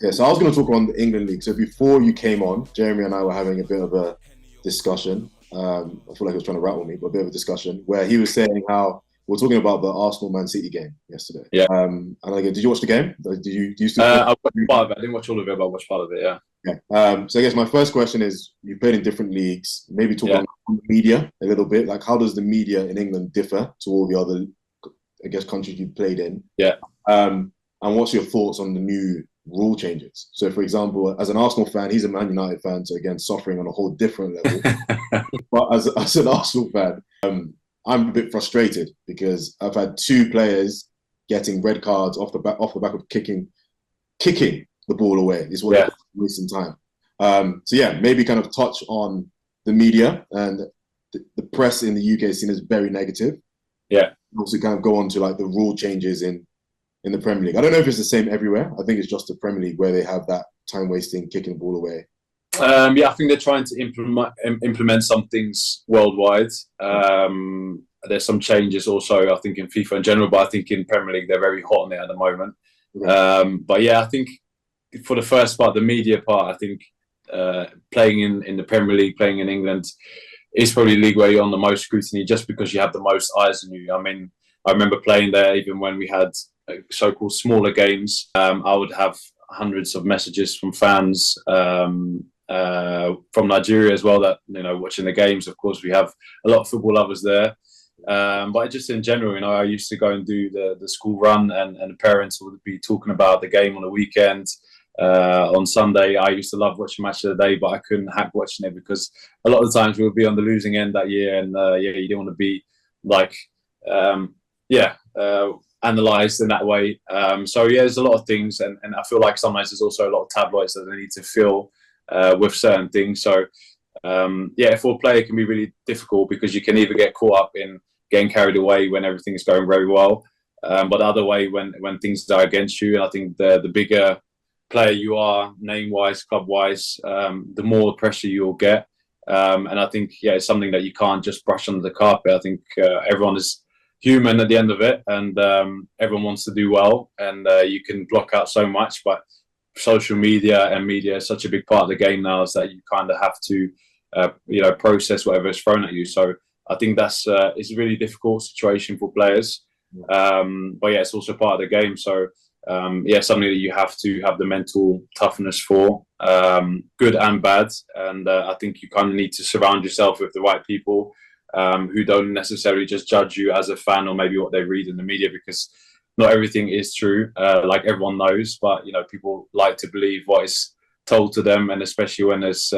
Yeah, so I was going to talk on the England League. So before you came on, Jeremy and I were having a bit of a discussion. I feel like he was trying to rattle me, but a bit of a discussion where he was saying how we're talking about the Arsenal-Man City game yesterday. Yeah. And I go, did you watch the game? Do you still? I watched part of it. I didn't watch all of it, but I watched part of it. Yeah. Yeah. So I guess my first question is: you played in different leagues. Maybe talk about the media a little bit. Like, how does the media in England differ to all the other, I guess, countries you played in? Yeah. And what's your thoughts on the new rule changes? So, for example, as an Arsenal fan, he's a Man United fan, so again, suffering on a whole different level. But as an Arsenal fan, I'm a bit frustrated because I've had two players getting red cards off the back of kicking the ball away. Is what it's wasting time. So yeah, maybe kind of touch on the media and the press in the UK is seen as very negative. Yeah. Also, kind of go on to like the rule changes in the Premier League. I don't know if it's the same everywhere. I think it's just the Premier League where they have that time wasting, kicking the ball away. Yeah, I think they're trying to implement some things worldwide. There's some changes also, I think, in FIFA in general, but I think in Premier League they're very hot on it at the moment. Right. But yeah, I think for the first part, the media part, I think playing in the Premier League, playing in England, is probably the league where you're on the most scrutiny just because you have the most eyes on you. I mean, I remember playing there even when we had so-called smaller games. I would have hundreds of messages from fans from Nigeria as well that, watching the games. Of course, we have a lot of football lovers there. But just in general, I used to go and do the school run and the parents would be talking about the game on the weekend. On Sunday, I used to love watching Match of the Day, but I couldn't hack watching it because a lot of the times we would be on the losing end that year, and you didn't want to be like, analysed in that way. So yeah, there's a lot of things, and I feel like sometimes there's also a lot of tabloids that they need to fill with certain things. So for a player, it can be really difficult because you can either get caught up in getting carried away when everything is going very well, but the other way when things are against you. And I think the bigger player you are, name-wise, club-wise, the more pressure you'll get. And I think, it's something that you can't just brush under the carpet. I think everyone is human at the end of it, and everyone wants to do well, and you can block out so much, but social media and media is such a big part of the game now, is that you kind of have to process whatever is thrown at you. So I think that's it's a really difficult situation for players, but it's also part of the game. So something that you have to have the mental toughness for, good and bad. And I think you kind of need to surround yourself with the right people who don't necessarily just judge you as a fan or maybe what they read in the media, because not everything is true, like everyone knows. But people like to believe what is told to them, and especially when there's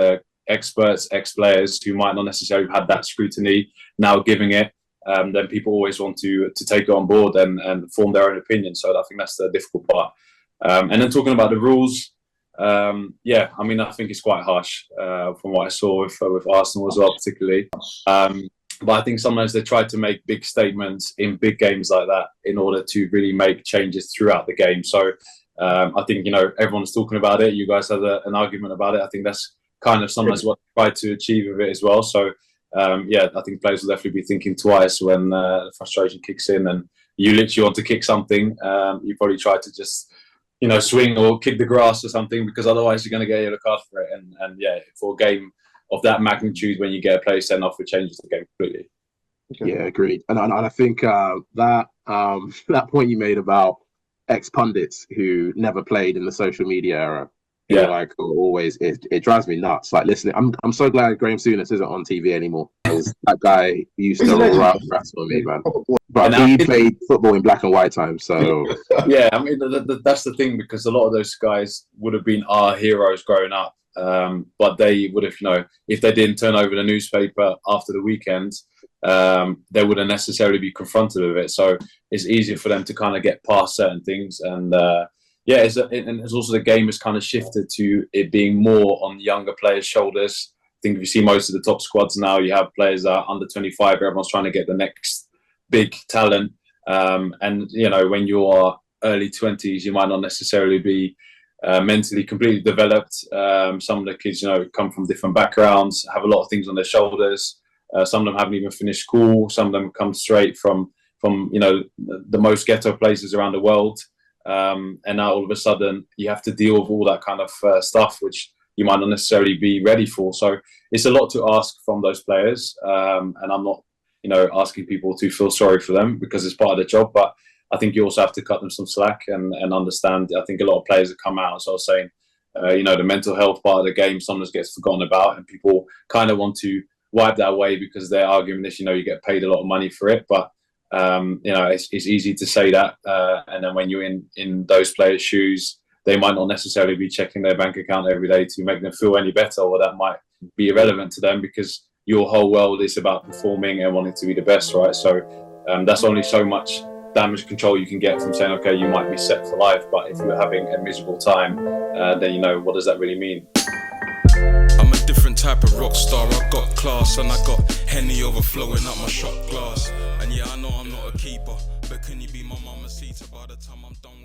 experts, ex-players who might not necessarily have had that scrutiny now giving it. Then people always want to take it on board and form their own opinion. So I think that's the difficult part. And then talking about the rules, I think it's quite harsh from what I saw with Arsenal as well, particularly. But I think sometimes they try to make big statements in big games like that in order to really make changes throughout the game. So I think, everyone's talking about it. You guys had an argument about it. I think that's kind of sometimes what they try to achieve with it as well. So I think players will definitely be thinking twice when the frustration kicks in and you literally want to kick something. You probably try to just, swing or kick the grass or something, because otherwise you're going to get a yellow card for it. And for a game of that magnitude, when you get a player sent off, it changes the game completely. Okay. Yeah, agreed. And I think that point you made about ex-pundits who never played in the social media era, always, it drives me nuts. Like, listening, I'm so glad Graham Souness isn't on TV anymore, because that guy used to wrestle me, man. But he played football in black and white time, so yeah. I mean, that's the thing, because a lot of those guys would have been our heroes growing up, but they would have, if they didn't turn over the newspaper after the weekend, they wouldn't necessarily be confronted with it. So it's easier for them to kind of get past certain things, and it's also the game has kind of shifted to it being more on younger players' shoulders. I think if you see most of the top squads now, you have players that are under 25. Everyone's trying to get the next big talent. And when you are early 20s, you might not necessarily be mentally completely developed. Some of the kids, come from different backgrounds, have a lot of things on their shoulders. Some of them haven't even finished school. Some of them come straight from the most ghetto places around the world. and now all of a sudden you have to deal with all that kind of stuff, which you might not necessarily be ready for. So it's a lot to ask from those players, and I'm not, asking people to feel sorry for them because it's part of the job, but I think you also have to cut them some slack and understand. I think a lot of players have come out, so I was saying, the mental health part of the game sometimes gets forgotten about, and people kind of want to wipe that away because they're arguing this, you get paid a lot of money for it, but it's easy to say that, and then when you're in those players' shoes, they might not necessarily be checking their bank account every day to make them feel any better, or that might be irrelevant to them because your whole world is about performing and wanting to be the best, right? So that's only so much damage control you can get from saying, okay, you might be set for life, but if you're having a miserable time, then what does that really mean? I'm a different type of rock star. I got class and I got Henny overflowing up my shot glass. And yeah, I know I'm not a keeper, but can you be my mama seater by the time I'm done with